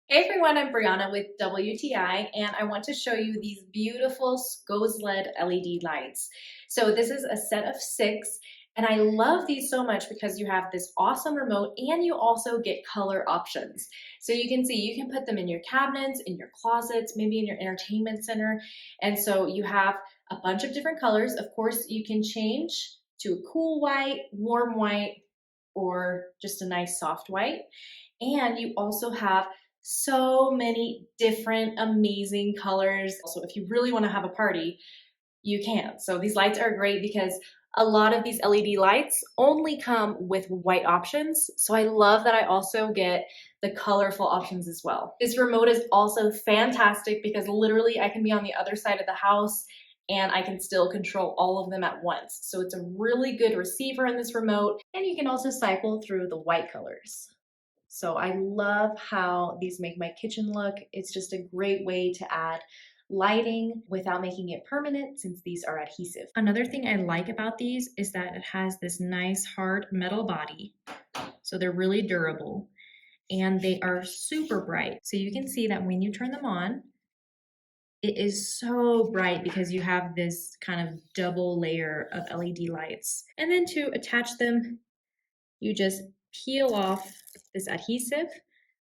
Hey everyone, I'm Brianna with WTI and I want to show you these beautiful SZOKLED LED lights. So this is a set of 6 and I love these so much because you have this awesome remote and you also get color options. So you can see you can put them in your cabinets, in your closets, maybe in your entertainment center. And so you have a bunch of different colors. Of course, you can change to a cool white, warm white, or just a nice soft white. And you also have so many different amazing colors. Also, if you really want to have a party, you can. So these lights are great because a lot of these LED lights only come with white options. So I love that I also get the colorful options as well. This remote is also fantastic because literally I can be on the other side of the house and I can still control all of them at once. So it's a really good receiver in this remote, and you can also cycle through the white colors. So I love how these make my kitchen look. It's just a great way to add lighting without making it permanent since these are adhesive. Another thing I like about these is that it has this nice hard metal body. So they're really durable and they are super bright. So you can see that when you turn them on, it is so bright because you have this kind of double layer of LED lights. And then to attach them, you just peel off this adhesive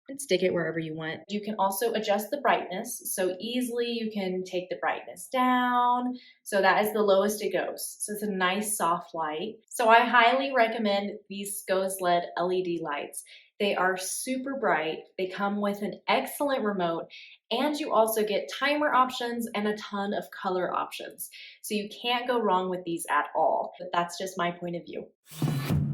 and stick it wherever you want. You can also adjust the brightness. So easily you can take the brightness down. So that is the lowest it goes. So it's a nice soft light. So I highly recommend these SZOKLED LED lights. They are super bright. They come with an excellent remote, and you also get timer options and a ton of color options. So you can't go wrong with these at all. But that's just my point of view.